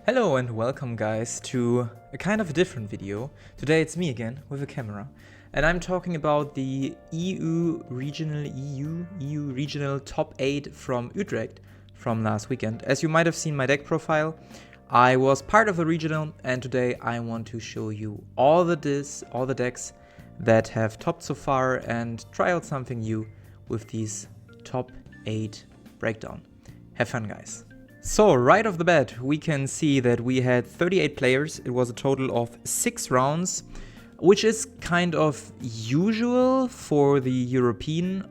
Hello and welcome guys to a kind of a different video. Today it's me again with a camera and I'm talking about the EU regional top 8 from Utrecht from last weekend. As you might have seen my deck profile, I was part of the regional and today I want to show you all the decks that have topped so far and try out something new with these top 8 breakdown. Have fun guys. So right off the bat, we can see that we had 38 players. It was a total of 6 rounds, which is kind of usual for the European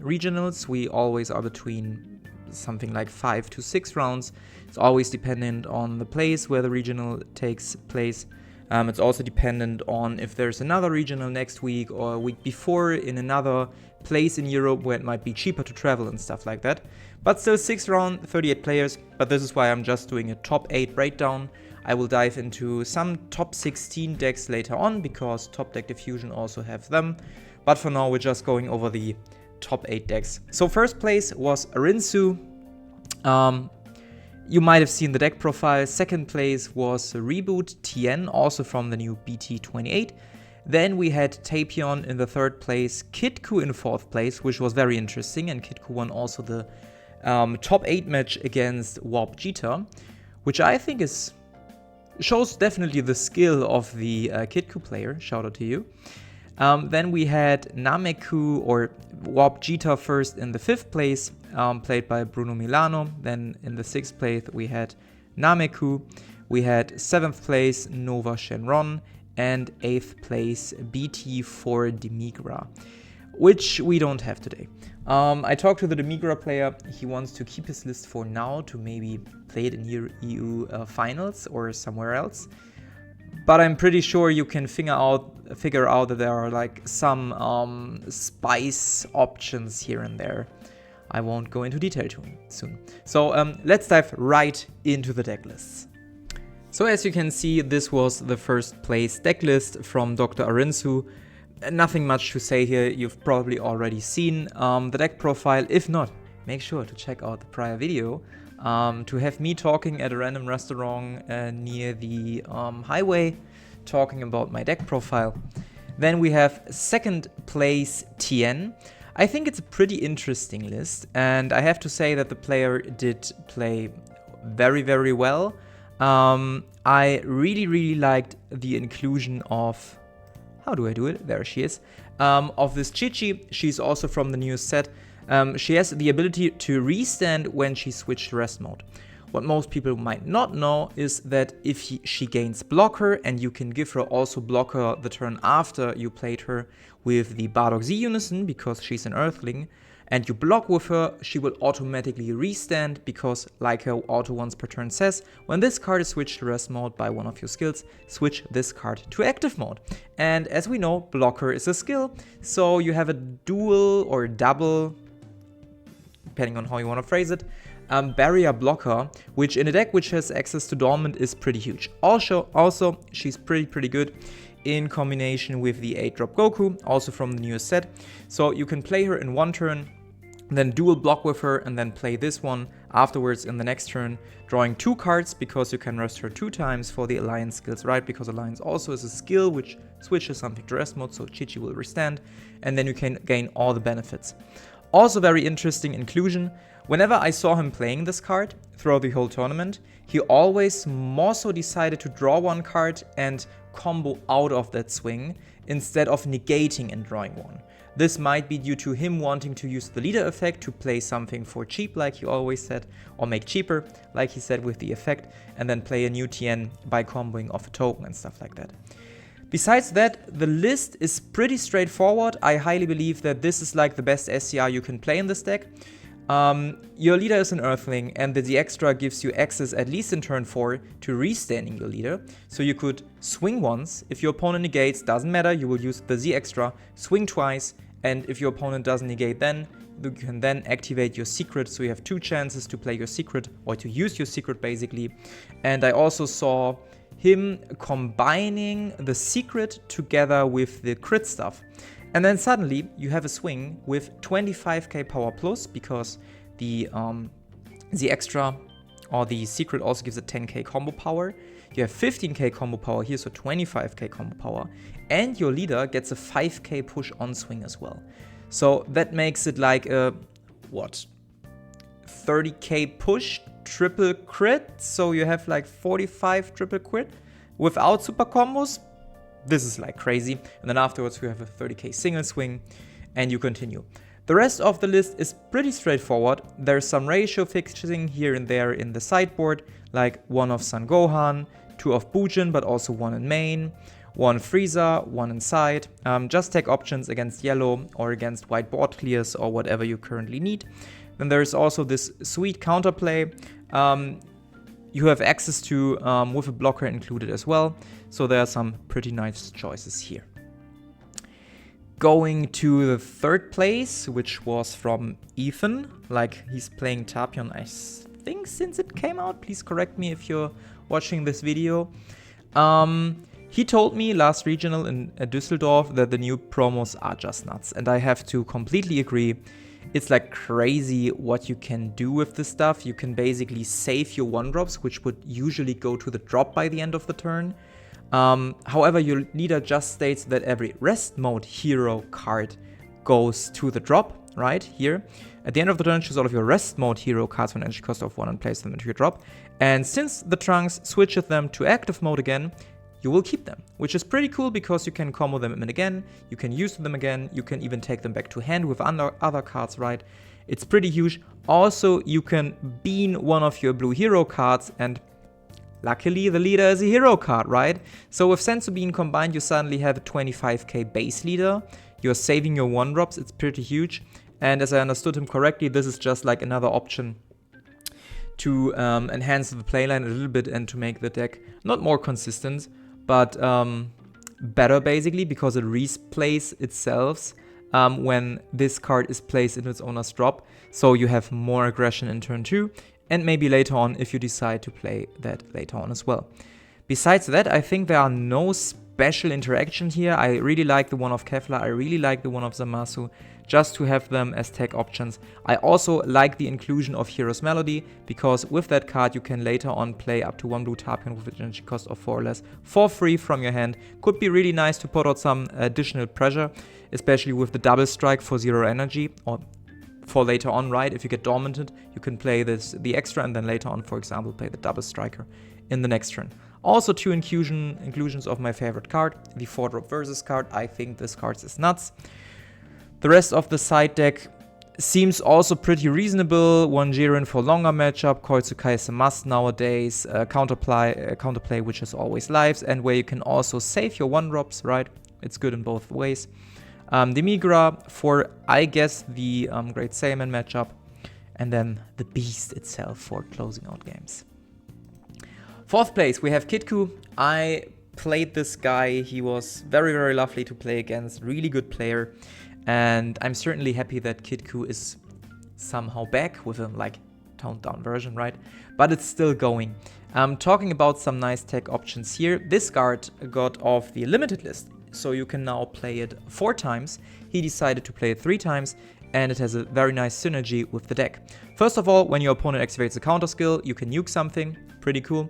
regionals. We always are between something like 5 to 6 rounds. It's always dependent on the place where the regional takes place. It's also dependent on if there's another regional next week or a week before in another place in Europe where it might be cheaper to travel and stuff like that. But still 6 round, 38 players, but this is why I'm just doing a top 8 breakdown. I will dive into some top 16 decks later on because Top Deck Diffusion also have them. But for now we're just going over the top 8 decks. So first place was Rinsu. You might have seen the deck profile. Second place was Reboot Tien, also from the new BT28. Then we had Tapion in the third place, Kitku in fourth place, which was very interesting, and Kitku won also the top 8 match against Warp Jita, which I think shows definitely the skill of the Kitku player. Shout out to you. Then we had Nameku or Warp Jita first in the 5th place, played by Bruno Milano. Then in the 6th place we had Nameku. We had 7th place Nova Shenron and 8th place BT4 Demigra, which we don't have today. I talked to the Demigra player. He wants to keep his list for now to maybe play it in EU finals or somewhere else. But I'm pretty sure you can figure out that there are like some spice options here and there. I won't go into detail too soon. So let's dive right into the deck lists. So as you can see, this was the first place deck list from Dr. Arinsu. Nothing much to say here, you've probably already seen the deck profile. If not, make sure to check out the prior video to have me talking at a random restaurant near the highway, talking about my deck profile. Then we have second place Tien. I think it's a pretty interesting list, and I have to say that the player did play very, very well. I really liked the inclusion of, how do I do it? There she is. Of this Chichi. She's also from the newest set. She has the ability to restand when she switched to rest mode. What most people might not know is that if she gains blocker, and you can give her also blocker the turn after you played her with the Bardock Z Unison because she's an Earthling, and you block with her, she will automatically restand because, like her auto once per turn says, when this card is switched to rest mode by one of your skills, switch this card to active mode. And as we know, blocker is a skill, so you have a dual or double, depending on how you want to phrase it, barrier blocker, which in a deck which has access to Dormant is pretty huge. Also she's pretty good in combination with the 8-drop Goku, also from the newest set. So you can play her in one turn, then dual block with her, and then play this one afterwards in the next turn, drawing 2 cards because you can rest her 2 times for the Alliance skills, right? Because Alliance also is a skill which switches something to rest mode, so Chichi will restand, and then you can gain all the benefits. Also very interesting inclusion. Whenever I saw him playing this card throughout the whole tournament, he always more so decided to draw 1 card and combo out of that swing instead of negating and drawing 1. This might be due to him wanting to use the leader effect to play something for cheap, like he always said, or make cheaper, like he said with the effect, and then play a new TN by comboing off a token and stuff like that. Besides that, the list is pretty straightforward. I highly believe that this is like the best SCR you can play in this deck. Your leader is an Earthling, and the extra gives you access, at least in turn 4, to restanding your leader. So you could swing once. If your opponent negates, doesn't matter, you will use the Z extra, swing twice, and if your opponent doesn't negate, then you can then activate your secret. So you have 2 chances to play your secret, or to use your secret basically. And I also saw him combining the secret together with the crit stuff. And then suddenly you have a swing with 25k power plus because the extra or the secret also gives a 10k combo power. You have 15k combo power here, so 25k combo power. And your leader gets a 5k push on swing as well. So that makes it like a, what, 30k push, triple crit. So you have like 45 triple crit without super combos. This is like crazy. And then afterwards you have a 30k single swing and you continue. The rest of the list is pretty straightforward. There's some ratio fixing here and there in the sideboard, like 1 of Son Gohan, 2 of Bujin, but also 1 in main, 1 Frieza, 1 inside. Just take options against yellow or against white board clears or whatever you currently need. Then there's also this sweet counterplay you have access to with a blocker included as well. So there are some pretty nice choices here. Going to the third place, which was from Ethan, like he's playing Tapion, I think, since it came out. Please correct me if you're watching this video. He told me last regional in Düsseldorf that the new promos are just nuts, and I have to completely agree. It's like crazy what you can do with this stuff. You can basically save your 1-drops, which would usually go to the drop by the end of the turn. However, your leader just states that every rest mode hero card goes to the drop, right here. At the end of the turn, choose all of your rest mode hero cards with an energy cost of 1 and place them into your drop. And since the Trunks switches them to active mode again, you will keep them, which is pretty cool because you can combo them in again, you can use them again, you can even take them back to hand with other cards, right? It's pretty huge. Also, you can bean one of your blue hero cards, and luckily the leader is a hero card, right? So with Senzu Bean combined, you suddenly have a 25k base leader. You're saving your 1-drops, it's pretty huge. And as I understood him correctly, this is just like another option to enhance the playline a little bit and to make the deck not more consistent, but better basically, because it replays itself when this card is placed into its owner's drop. So you have more aggression in turn 2, and maybe later on if you decide to play that later on as well. Besides that, I think there are no special interactions here. I really like the one of Kefla, I really like the one of Zamasu, just to have them as tech options. I also like the inclusion of Hero's Melody, because with that card you can later on play up to 1 blue Tapion with an energy cost of 4 or less for free from your hand. Could be really nice to put out some additional pressure, especially with the double strike for 0 energy, or for later on, right? If you get dormanted, you can play the extra and then later on, for example, play the double striker in the next turn. Also 2 inclusions of my favorite card, the 4-drop versus card. I think this card is nuts. The rest of the side deck seems also pretty reasonable. 1 Jiren for longer matchup, Koitsukai is a must nowadays, counterplay which is always lives, and where you can also save your 1-drops, right? It's good in both ways. The Migra for, I guess, the Great Saiyaman matchup, and then the Beast itself for closing out games. Fourth place, we have Kitku. I played this guy. He was very, very lovely to play against, really good player. And I'm certainly happy that Kitku is somehow back with a like toned down version, right? But it's still going. Talking about some nice tech options here. This card got off the limited list, so you can now play it 4 times. He decided to play it 3 times, and it has a very nice synergy with the deck. First of all, when your opponent activates a counter skill, you can nuke something, pretty cool.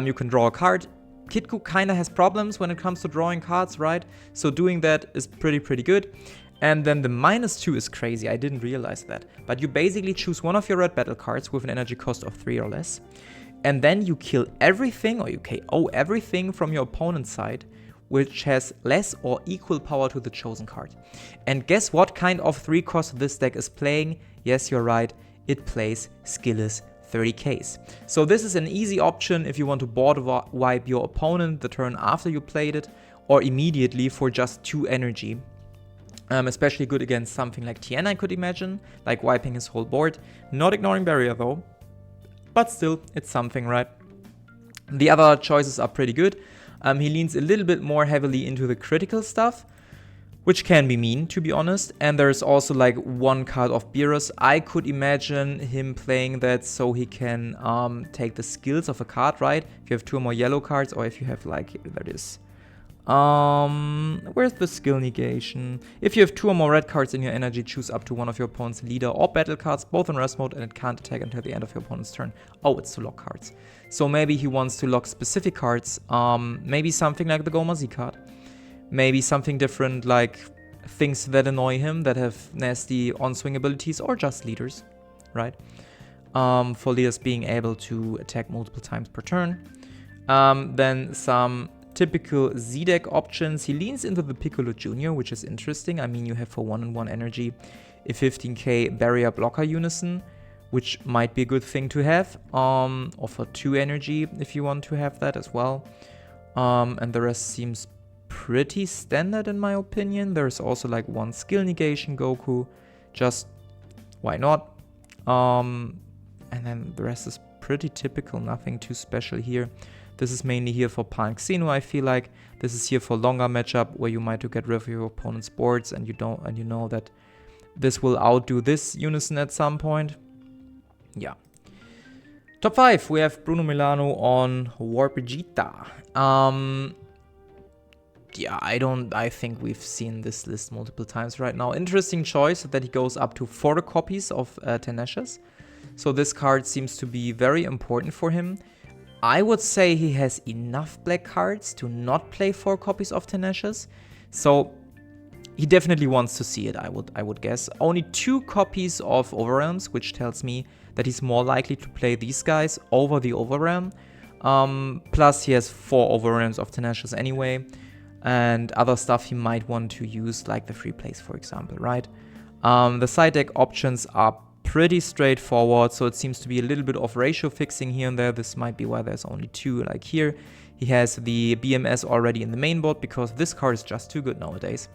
You can draw a card. Kitku kinda has problems when it comes to drawing cards, right? So doing that is pretty good. And then the -2 is crazy, I didn't realize that. But you basically choose one of your red battle cards with an energy cost of 3 or less. And then you kill everything, or you KO everything from your opponent's side, which has less or equal power to the chosen card. And guess what kind of 3 cost this deck is playing? Yes, you're right, it plays Skillless 30Ks. So this is an easy option if you want to board wipe your opponent the turn after you played it, or immediately for just 2 energy. Especially good against something like Tien, I could imagine, like wiping his whole board. Not ignoring barrier though, but still, it's something, right? The other choices are pretty good. He leans a little bit more heavily into the critical stuff, which can be mean, to be honest. And there's also like 1 card of Beerus. I could imagine him playing that so he can take the skills of a card, right? If you have 2 or more yellow cards, or if you have like, that is Where's the skill negation? If you have 2 or more red cards in your energy, choose up to one of your opponent's leader or battle cards, both in rest mode, and it can't attack until the end of your opponent's turn. Oh, it's to lock cards. So maybe he wants to lock specific cards. Maybe something like the Goma Z card. Maybe something different like things that annoy him, that have nasty on-swing abilities, or just leaders, right? For leaders being able to attack multiple times per turn. Then some typical Z-deck options. He leans into the Piccolo Jr., which is interesting. I mean, you have for 1/1 energy a 15k barrier blocker unison, which might be a good thing to have. Or for 2 energy if you want to have that as well. And the rest seems pretty standard in my opinion. There's also like 1 skill negation Goku. Just why not? And then the rest is pretty typical, nothing too special here. This is mainly here for Pan Xeno, I feel like. This is here for longer matchup where you might to get rid of your opponent's boards and you know that this will outdo this unison at some point. Yeah. Top 5, we have Bruno Milano on Warp Vegeta. Yeah, I think we've seen this list multiple times right now. Interesting choice that he goes up to 4 copies of Tenacious. So this card seems to be very important for him. I would say he has enough black cards to not play 4 copies of Tenacious. So he definitely wants to see it, I would guess. Only 2 copies of Overrealms, which tells me that he's more likely to play these guys over the Overrealm. Plus he has 4 Overrealms of Tenacious anyway. And other stuff he might want to use, like the free plays, for example, right? The side deck options are pretty straightforward, so it seems to be a little bit of ratio fixing here and there. This might be why there's only 2, like here. He has the BMS already in the main board because this card is just too good nowadays.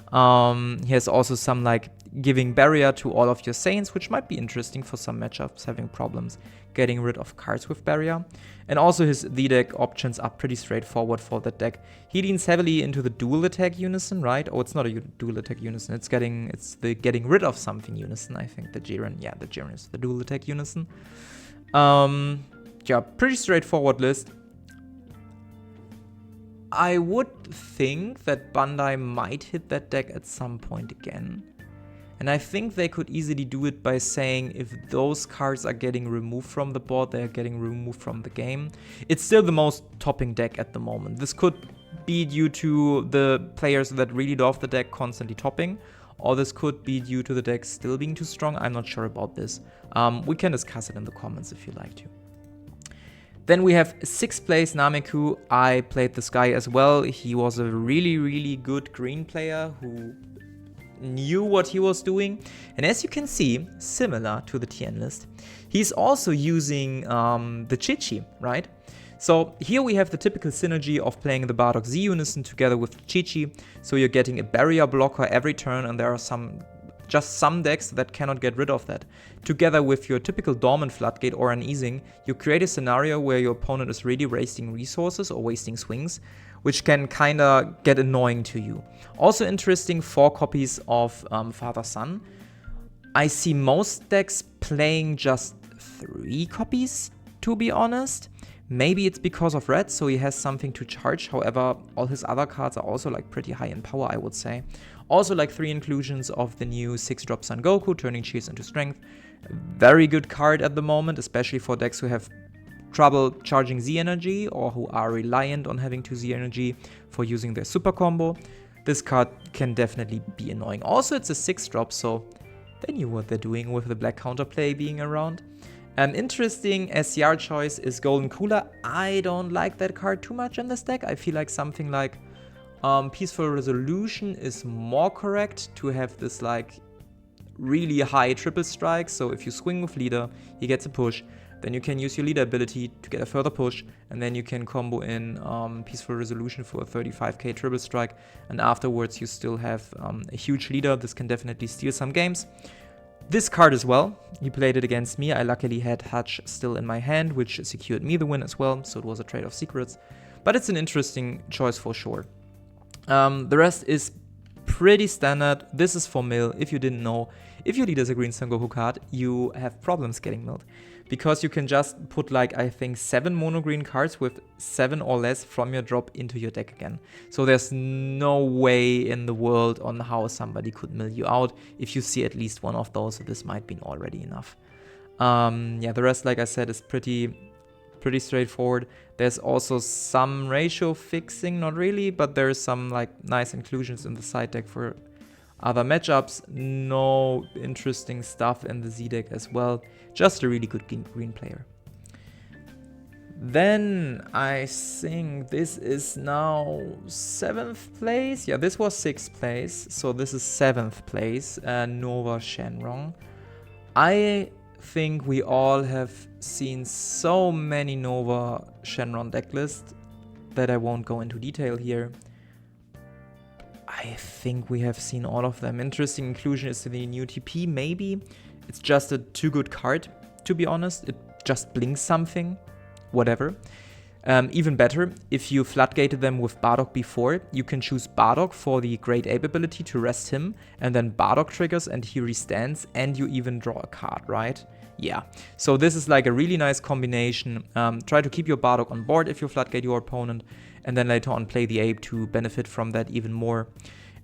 He has also some like giving barrier to all of your Saints, which might be interesting for some matchups having problems getting rid of cards with barrier. And also his D-deck options are pretty straightforward for that deck. He leans heavily into the dual attack unison, right? Oh, it's not a dual attack unison. It's the getting rid of something unison, I think. The Jiren, yeah, the Jiren is the dual attack unison. Yeah, pretty straightforward list. I would think that Bandai might hit that deck at some point again. And I think they could easily do it by saying if those cards are getting removed from the board, they're getting removed from the game. It's still the most topping deck at the moment. This could be due to the players that really love the deck constantly topping, or this could be due to the deck still being too strong. I'm not sure about this. We can discuss it in the comments if you'd like to. Then we have 6th place Nameku. I played this guy as well. He was a really, really good green player who knew what he was doing. And as you can see, similar to the TN list, he's also using the Chichi, right? So here we have the typical synergy of playing the Bardock Z Unison together with Chichi. So you're getting a barrier blocker every turn, and there are just some decks that cannot get rid of that. Together with your typical Dormant Floodgate or Uneasing, you create a scenario where your opponent is really wasting resources or wasting swings, which can kinda get annoying to you. Also interesting, 4 copies of Father-Son. I see most decks playing just 3 copies, to be honest. Maybe it's because of red, so he has something to charge. However, all his other cards are also like pretty high in power, I would say. Also like 3 inclusions of the new 6-drop Son Goku, turning Cheers into Strength. Very good card at the moment, especially for decks who have trouble charging Z energy or who are reliant on having 2 Z energy for using their super combo. This card can definitely be annoying. Also, it's a 6-drop, so they knew what they're doing with the black counterplay being around. An interesting SCR choice is Golden Cooler. I don't like that card too much in this deck. I feel like something like Peaceful Resolution is more correct to have this like really high triple strike. So if you swing with leader, he gets a push. Then you can use your leader ability to get a further push, and then you can combo in Peaceful Resolution for a 35k triple strike, and afterwards you still have a huge leader. This can definitely steal some games. This card as well, he played it against me. I luckily had Hutch still in my hand, which secured me the win as well, so it was a trade of secrets. But it's an interesting choice for sure. The rest is pretty standard. This is for mill, if you didn't know. If your leader is a green Son Goku card, you have problems getting milled. because you can just put like, I think 7 mono green cards with 7 or less from your drop into your deck again. So there's no way in the world on how somebody could mill you out. If you see at least one of those, this might be already enough. Yeah, the rest, like I said, is pretty straightforward. There's also some ratio fixing, not really, but there's some like nice inclusions in the side deck for other matchups. No interesting stuff in the Z deck as well. Just a really good green player. Then I think this is now 7th place. Yeah, this was 6th place, so this is 7th place. Nova Shenron. I think we all have seen so many Nova Shenron deck lists that I won't go into detail here. I think we have seen all of them. Interesting inclusion is the new TP, maybe. It's just a too good card, to be honest. It just blinks something, whatever. Even better, if you floodgated them with Bardock before, you can choose Bardock for the Great Ape ability to rest him, and then Bardock triggers and he restands, and you even draw a card, right? Yeah, so this is like a really nice combination. Try to keep your Bardock on board if you floodgate your opponent, and then later on play the Ape to benefit from that even more.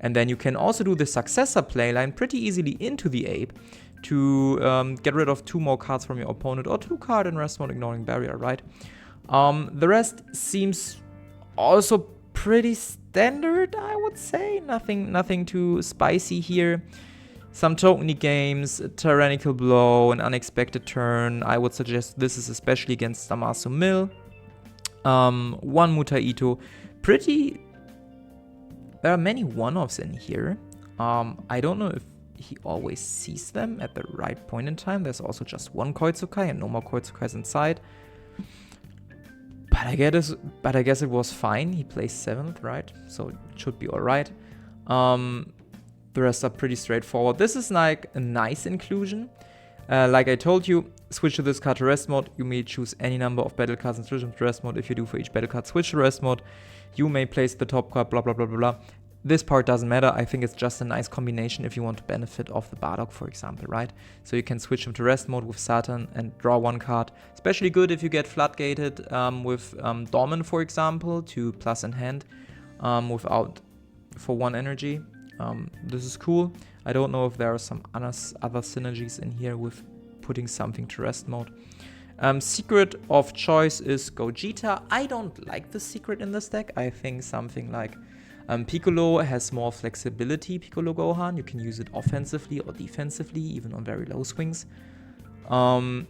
And then you can also do the successor playline pretty easily into the Ape to get rid of 2 more cards from your opponent, or 2 cards in rest mode ignoring barrier, right? The rest seems also pretty standard, I would say. Nothing too spicy here. Some tokeny games, a Tyrannical Blow, an Unexpected Turn. I would suggest this is especially against Damaso Mill. 1 Mutaito. There are many one-offs in here. I don't know if he always sees them at the right point in time. There's also just 1 Koitsukai and no more Koitsukais inside. But I guess it was fine. He placed 7th, right? So it should be alright. The rest are pretty straightforward. This is like a nice inclusion. Like I told you, switch to this card to rest mode. You may choose any number of battle cards and switch them to rest mode. If you do for each battle card, switch to rest mode. You may place the top card, blah, blah, blah, blah, blah. This part doesn't matter. I think it's just a nice combination if you want to benefit off the Bardock, for example, right? So you can switch him to rest mode with Satan and draw 1 card. Especially good if you get floodgated with Dorman, for example, to plus in hand without for 1 energy. This is cool. I don't know if there are some other synergies in here with putting something to rest mode. Secret of choice is Gogeta. I don't like the secret in this deck. I think something like Piccolo has more flexibility, Piccolo Gohan. You can use it offensively or defensively, even on very low swings. And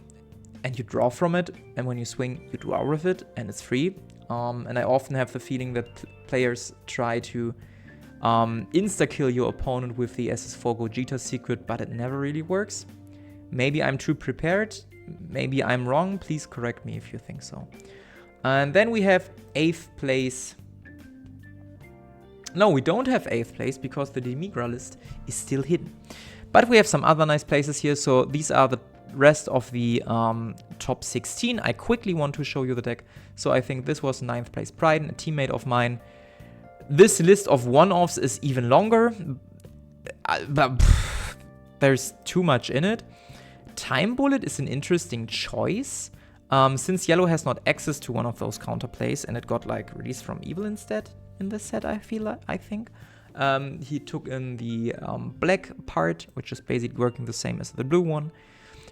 you draw from it, and when you swing, you draw with it, and it's free. And I often have the feeling that players try to insta-kill your opponent with the SS4 Gogeta secret, but it never really works. Maybe I'm too prepared, maybe I'm wrong, please correct me if you think so. And then we have 8th place. No, we don't have 8th place because the Demigra list is still hidden. But we have some other nice places here, so these are the rest of the top 16. I quickly want to show you the deck. So I think this was 9th place Pride, a teammate of mine. This list of one-offs is even longer, but there's too much in it. Time Bullet is an interesting choice, since Yellow has not access to one of those counterplays, and it got like released from Evil instead in this set, I think. He took in the black part, which is basically working the same as the blue one,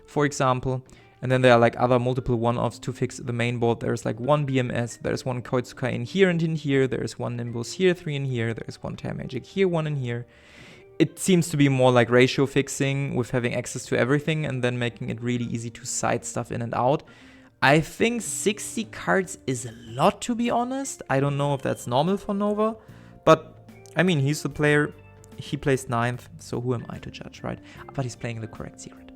for example. And then there are like other multiple one-offs to fix the main board. There's like 1 BMS, there's 1 Koitsukai in here and in here, there's 1 Nimbus here, 3 in here, there's 1 Terra Magic here, 1 in here. It seems to be more like ratio fixing with having access to everything and then making it really easy to side stuff in and out. I think 60 cards is a lot, to be honest. I don't know if that's normal for Nova, but I mean, he's the player, he placed 9th, so who am I to judge, right? But he's playing the correct secret.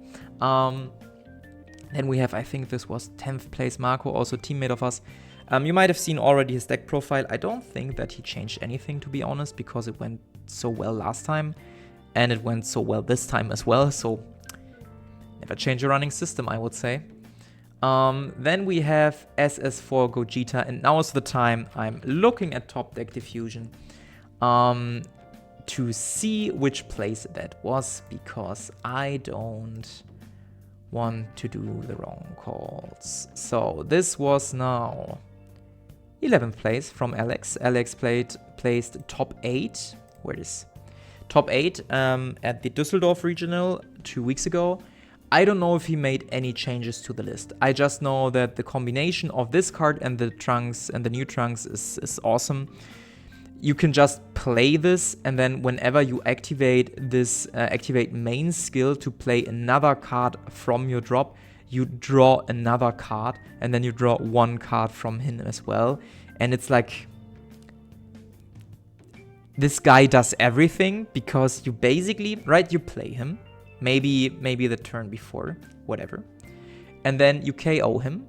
Then we have, I think this was 10th place Marco, also teammate of us. You might have seen already his deck profile. I don't think that he changed anything, to be honest, because it went so well last time. And it went so well this time as well, so never change a running system, I would say. Then we have SS4 Gogeta, and now is the time I'm looking at Top Deck Diffusion to see which place that was, because I don't want to do the wrong calls. So this was now 11th place from Alex. Alex placed top 8. Where is top 8 at the Düsseldorf regional 2 weeks ago. I don't know if he made any changes to the list. I just know that the combination of this card and the trunks and the new trunks is awesome. You can just play this, and then whenever you activate this activate main skill to play another card from your drop, you draw another card, and then you draw one card from him as well. And it's like, this guy does everything, because you basically, right, you play him, maybe the turn before, whatever, and then you KO him.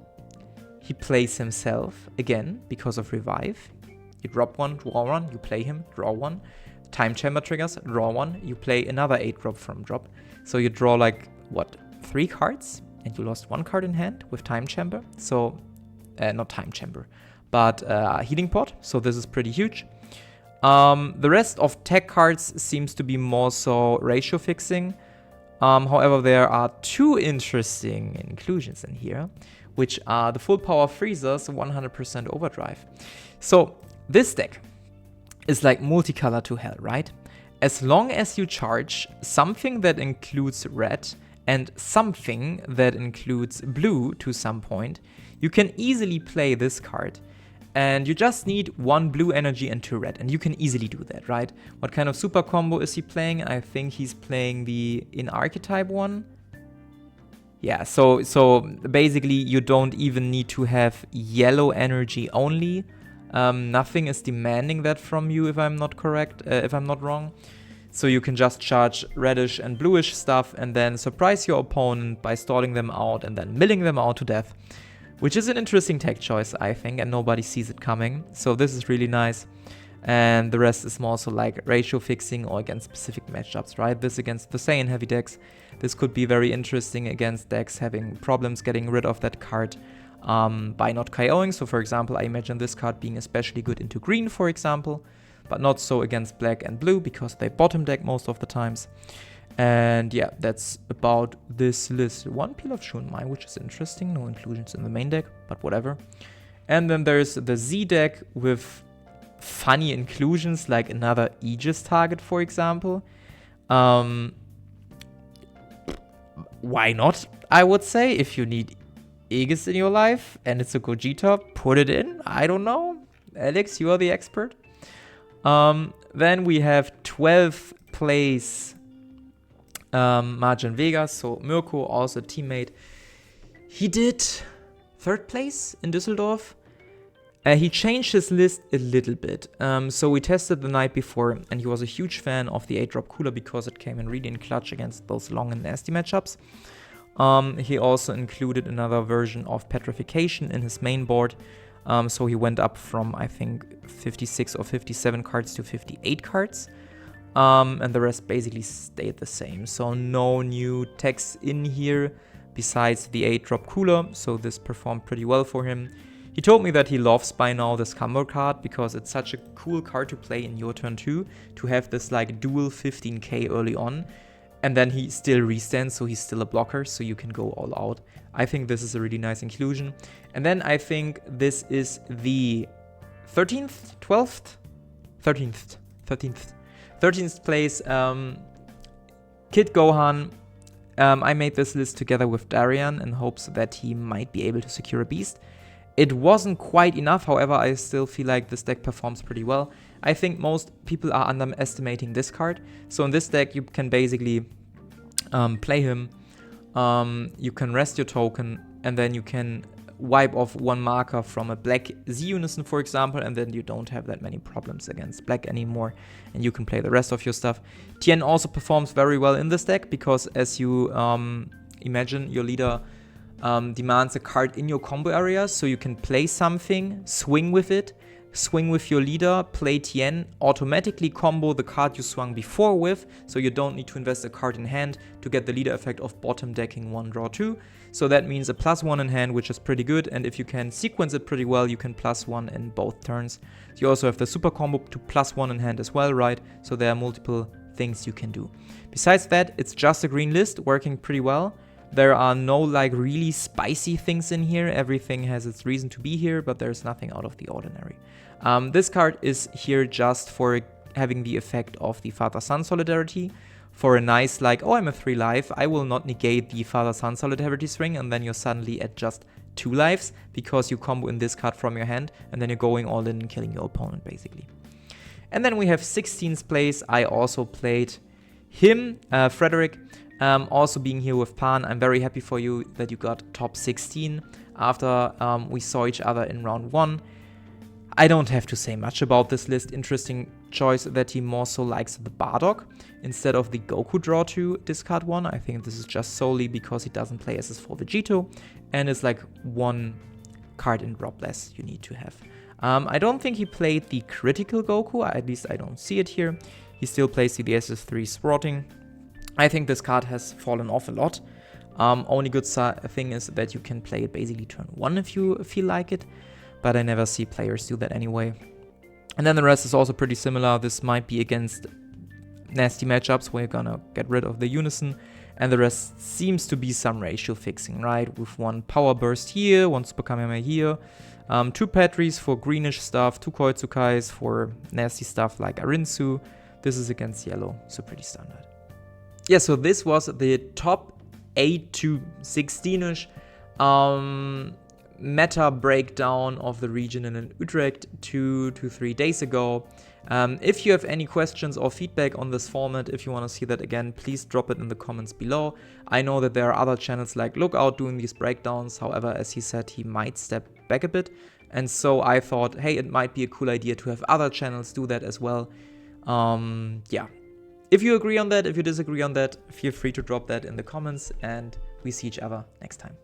He plays himself again because of revive. You drop one, draw one, you play him, draw one. Time chamber triggers, draw one, you play another 8 drop from drop. So you draw like, what, 3 cards? And you lost 1 card in hand with time chamber. So, not time chamber, but healing pot. So this is pretty huge. The rest of tech cards seems to be more so ratio fixing. However, there are 2 interesting inclusions in here, which are the full power freezers, 100% overdrive. So this deck is like multicolor to hell, right? As long as you charge something that includes red and something that includes blue to some point, you can easily play this card. And you just need 1 blue energy and 2 red, and you can easily do that, right? What kind of super combo is he playing? I think he's playing the in archetype one. Yeah, so basically you don't even need to have yellow energy only. Nothing is demanding that from you, if I'm not correct, if I'm not wrong. So you can just charge reddish and bluish stuff and then surprise your opponent by stalling them out and then milling them out to death, which is an interesting tech choice, I think, and nobody sees it coming. So this is really nice. And the rest is more so like ratio fixing or against specific matchups, right? This against the Saiyan heavy decks. This could be very interesting against decks having problems getting rid of that card by not KOing. So for example, I imagine this card being especially good into green, for example, but not so against black and blue because they bottom deck most of the times. And yeah, that's about this list. 1 Peel of Shunmai, which is interesting. No inclusions in the main deck, but whatever. And then there's the Z deck with funny inclusions, like another Aegis target, for example. Why not, I would say. If you need Aegis in your life and it's a Gogeta, put it in. I don't know. Alex, you are the expert. Then we have 12th place Margin Vegas, so Mirko, also a teammate. He did 3rd place in Düsseldorf. He changed his list a little bit. So we tested the night before, and he was a huge fan of the 8-drop cooler because it came in really in clutch against those long and nasty matchups. He also included another version of Petrification in his main board. So he went up from, I think, 56 or 57 cards to 58 cards. And the rest basically stayed the same. So no new text in here besides the 8-drop cooler. So this performed pretty well for him. He told me that he loves by now this combo card because it's such a cool card to play in your turn 2, to have this like dual 15k early on. And then he still restands, so he's still a blocker, so you can go all out. I think this is a really nice inclusion. And then I think this is the 13th, 12th? 13th place, Kid Gohan. I made this list together with Darian in hopes that he might be able to secure a beast. It wasn't quite enough, however, I still feel like this deck performs pretty well. I think most people are underestimating this card. So in this deck, you can basically play him, you can rest your token, and then you can wipe off 1 marker from a black Z Unison, for example, and then you don't have that many problems against black anymore, and you can play the rest of your stuff. Tien also performs very well in this deck, because as you imagine, your leader demands a card in your combo area, so you can play something, swing with it, swing with your leader, play Tien, automatically combo the card you swung before with, so you don't need to invest a card in hand to get the leader effect of bottom decking 1, draw 2. So that means a +1 in hand, which is pretty good, and if you can sequence it pretty well, you can +1 in both turns. You also have the super combo to +1 in hand as well, right? So there are multiple things you can do. Besides that, it's just a green list, working pretty well. There are no like really spicy things in here. Everything has its reason to be here, but there's nothing out of the ordinary. This card is here just for having the effect of the Father-Son Solidarity. For a nice like, oh, I'm a 3 life, I will not negate the Father-Son Solidarity string, and then you're suddenly at just 2 lives because you combo in this card from your hand, and then you're going all in and killing your opponent basically. And then we have 16th place. I also played him, Frederick, also being here with Pan. I'm very happy for you that you got top 16 after we saw each other in round 1. I don't have to say much about this list. Interesting choice that he more so likes the Bardock instead of the Goku draw to discard 1. I think this is just solely because he doesn't play SS4 Vegito, and it's like 1 card in drop less you need to have. I don't think he played the critical Goku, at least I don't see it here. He still plays the SS3 Sporting. I think this card has fallen off a lot. Only good thing is that you can play it basically turn 1 if you feel like it, but I never see players do that anyway. And then the rest is also pretty similar. This might be against nasty matchups where you're gonna get rid of the Unison, and the rest seems to be some ratio fixing, right? With 1 Power Burst here, 1 Super Kamehameha here, 2 Petris for greenish stuff, 2 Koitsukais for nasty stuff like Arinsu. This is against yellow, so pretty standard. Yeah, so this was the top 8 to 16-ish meta breakdown of the region in Utrecht 2 to 3 days ago. If you have any questions or feedback on this format, if you want to see that again, please drop it in the comments below. I know that there are other channels like Lookout doing these breakdowns. However, as he said, he might step back a bit. And so I thought, hey, it might be a cool idea to have other channels do that as well. Yeah. If you agree on that, if you disagree on that, feel free to drop that in the comments, and we see each other next time.